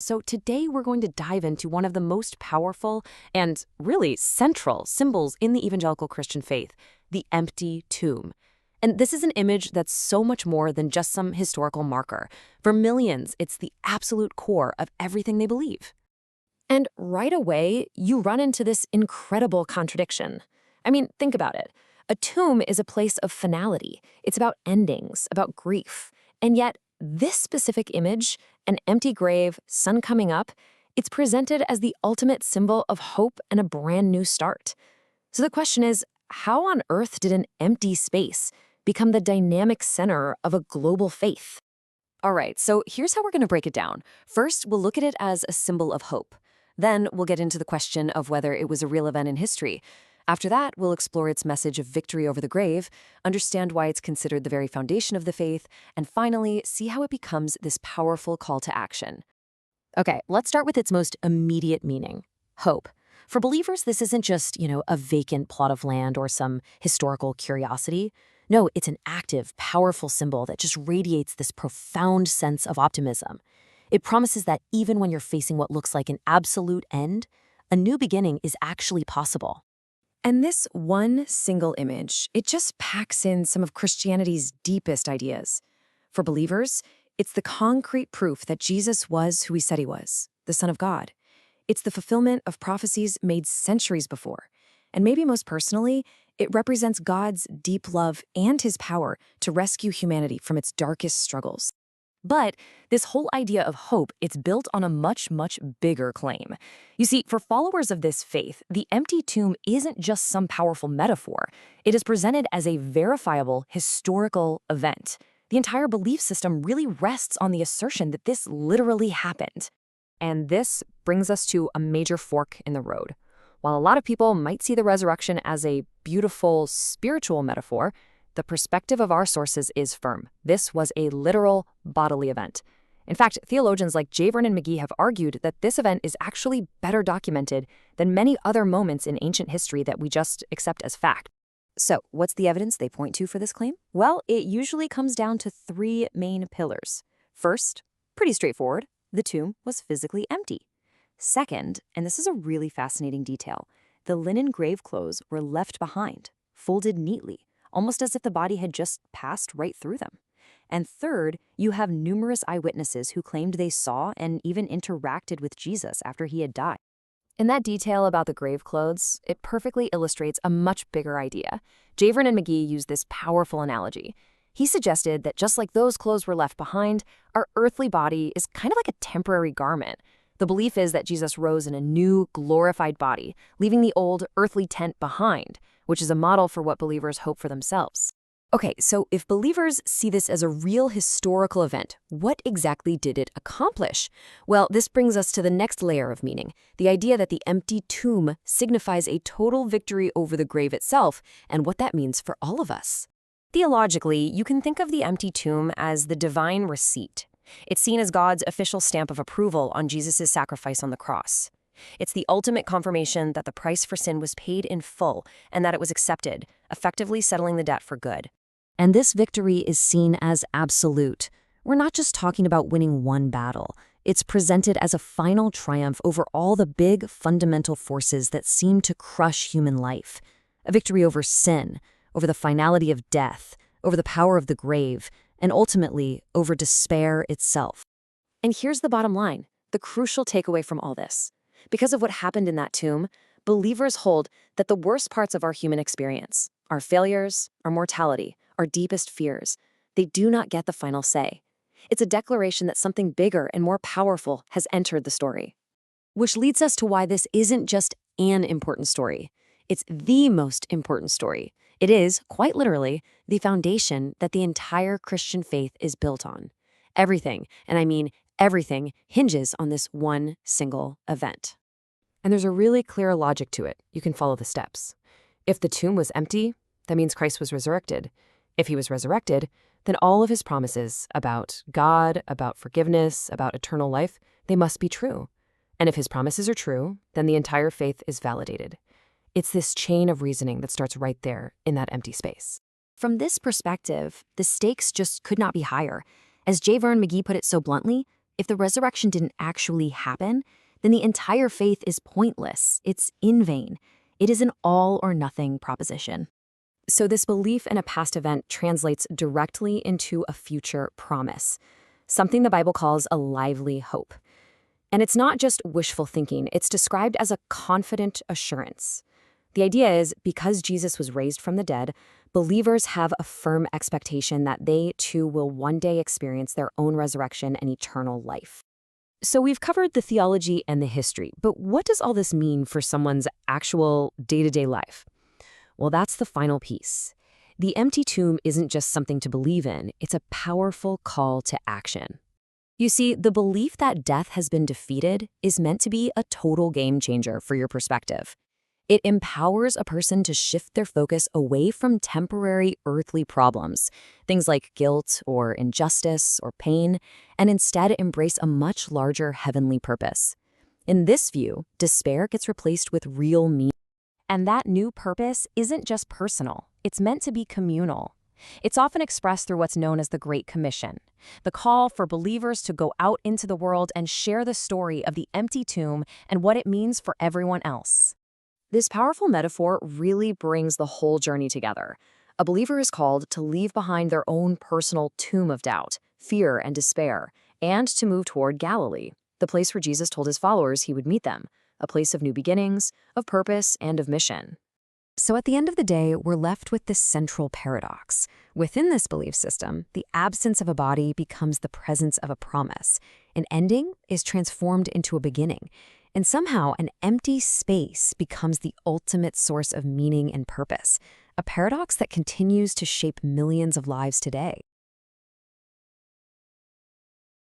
So today we're going to dive into one of the most powerful and really central symbols in the evangelical Christian faith, the empty tomb. And this is an image that's so much more than just some historical marker. For millions, it's the absolute core of everything they believe. And right away, you run into this incredible contradiction. I mean, think about it. A tomb is a place of finality. It's about endings, about grief. And yet, this specific image, an empty grave, sun coming up, it's presented as the ultimate symbol of hope and a brand new start. So the question is, how on earth did an empty space become the dynamic center of a global faith? All right, so here's how we're going to break it down. First, we'll look at it as a symbol of hope. Then we'll get into the question of whether it was a real event in history. After that, we'll explore its message of victory over the grave, understand why it's considered the very foundation of the faith, and finally, see how it becomes this powerful call to action. Okay, let's start with its most immediate meaning, hope. For believers, this isn't just, a vacant plot of land or some historical curiosity. No, it's an active, powerful symbol that just radiates this profound sense of optimism. It promises that even when you're facing what looks like an absolute end, a new beginning is actually possible. And this one single image, it just packs in some of Christianity's deepest ideas. For believers, it's the concrete proof that Jesus was who he said he was, the Son of God. It's the fulfillment of prophecies made centuries before. And maybe most personally, it represents God's deep love and his power to rescue humanity from its darkest struggles. But this whole idea of hope, it's built on a much, much bigger claim. You see, for followers of this faith, the empty tomb isn't just some powerful metaphor. It is presented as a verifiable, historical event. The entire belief system really rests on the assertion that this literally happened. And this brings us to a major fork in the road. While a lot of people might see the resurrection as a beautiful spiritual metaphor, the perspective of our sources is firm. This was a literal bodily event. In fact, theologians like J. Vernon McGee have argued that this event is actually better documented than many other moments in ancient history that we just accept as fact. So, what's the evidence they point to for this claim? Well, it usually comes down to three main pillars. First, pretty straightforward, the tomb was physically empty. Second, and this is a really fascinating detail, the linen grave clothes were left behind, folded neatly, almost as if the body had just passed right through them. And third, you have numerous eyewitnesses who claimed they saw and even interacted with Jesus after he had died. And that detail about the grave clothes, it perfectly illustrates a much bigger idea. J. Vernon McGee used this powerful analogy. He suggested that just like those clothes were left behind, our earthly body is kind of like a temporary garment. The belief is that Jesus rose in a new, glorified body, leaving the old earthly tent behind, which is a model for what believers hope for themselves. Okay, so if believers see this as a real historical event, what exactly did it accomplish? Well, this brings us to the next layer of meaning, the idea that the empty tomb signifies a total victory over the grave itself and what that means for all of us. Theologically, you can think of the empty tomb as the divine receipt. It's seen as God's official stamp of approval on Jesus' sacrifice on the cross. It's the ultimate confirmation that the price for sin was paid in full and that it was accepted, effectively settling the debt for good. And this victory is seen as absolute. We're not just talking about winning one battle. It's presented as a final triumph over all the big, fundamental forces that seem to crush human life. A victory over sin, over the finality of death, over the power of the grave, and ultimately over despair itself. And here's the bottom line, the crucial takeaway from all this. Because of what happened in that tomb, believers hold that the worst parts of our human experience, our failures, our mortality, our deepest fears, they do not get the final say. It's a declaration that something bigger and more powerful has entered the story. Which leads us to why this isn't just an important story. It's the most important story. It is, quite literally, the foundation that the entire Christian faith is built on. Everything, and I mean everything, hinges on this one single event. And there's a really clear logic to it. You can follow the steps. If the tomb was empty, that means Christ was resurrected. If he was resurrected, then all of his promises about God, about forgiveness, about eternal life, they must be true. And if his promises are true, then the entire faith is validated. It's this chain of reasoning that starts right there in that empty space. From this perspective, the stakes just could not be higher. As J. Vernon McGee put it so bluntly, If the resurrection didn't actually happen, then the entire faith is pointless. It's in vain. It is an all-or-nothing proposition. So this belief in a past event translates directly into a future promise, something the Bible calls a lively hope. And it's not just wishful thinking, it's described as a confident assurance. The idea is, because Jesus was raised from the dead, believers have a firm expectation that they too will one day experience their own resurrection and eternal life. So we've covered the theology and the history, but what does all this mean for someone's actual day-to-day life? Well, that's the final piece. The empty tomb isn't just something to believe in, it's a powerful call to action. You see, the belief that death has been defeated is meant to be a total game changer for your perspective. It empowers a person to shift their focus away from temporary earthly problems, things like guilt or injustice or pain, and instead embrace a much larger heavenly purpose. In this view, despair gets replaced with real meaning. And that new purpose isn't just personal, it's meant to be communal. It's often expressed through what's known as the Great Commission, the call for believers to go out into the world and share the story of the empty tomb and what it means for everyone else. This powerful metaphor really brings the whole journey together. A believer is called to leave behind their own personal tomb of doubt, fear, and despair, and to move toward Galilee, the place where Jesus told his followers he would meet them, a place of new beginnings, of purpose, and of mission. So at the end of the day, we're left with this central paradox. Within this belief system, the absence of a body becomes the presence of a promise. An ending is transformed into a beginning. And somehow, an empty space becomes the ultimate source of meaning and purpose, a paradox that continues to shape millions of lives today.